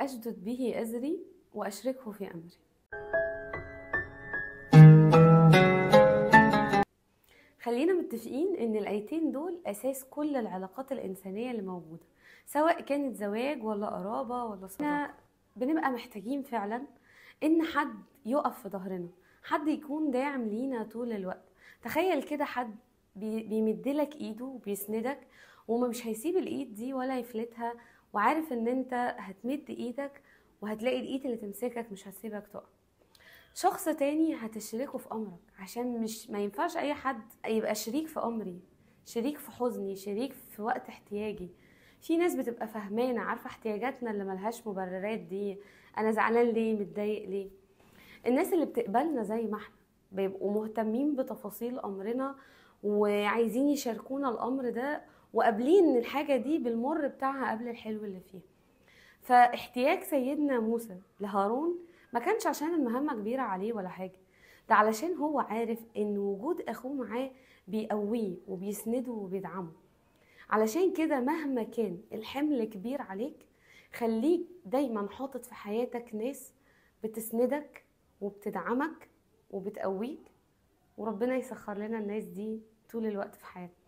أشدد به أزري وأشركه في أمري. خلينا متفقين إن الآيتين دول أساس كل العلاقات الإنسانية اللي موجودة، سواء كانت زواج ولا قرابة ولا صداقة. بنبقى محتاجين فعلا إن حد يقف في ظهرنا، حد يكون داعم لينا طول الوقت. تخيل كده حد بيمدلك إيده وبيسندك، ومش هيسيب الإيد دي ولا يفلتها، وعارف إن أنت هتمد إيدك وهتلاقي الإيد اللي تمسكك مش هتسيبك تقع. شخص تاني هتشركه في امرك، عشان مش ما ينفعش اي حد يبقى شريك في امري، شريك في حزني، شريك في وقت احتياجي. في ناس بتبقى فهمانه، عارفه احتياجاتنا اللي ملهاش مبررات دي. انا زعلان ليه، متضايق ليه. الناس اللي بتقبلنا زي ما احنا، بيبقوا مهتمين بتفاصيل امرنا وعايزين يشاركونا الامر ده، وقابلين الحاجه دي بالمر بتاعها قبل الحلو اللي فيها. فاحتياج سيدنا موسى لهارون ما كانش عشان المهمة كبيرة عليه ولا حاجة، ده علشان هو عارف ان وجود اخوه معاه بيقويه وبيسنده وبيدعمه. علشان كده مهما كان الحمل كبير عليك، خليك دايما حاطط في حياتك ناس بتسندك وبتدعمك وبتقويك، وربنا يسخر لنا الناس دي طول الوقت في حياتنا.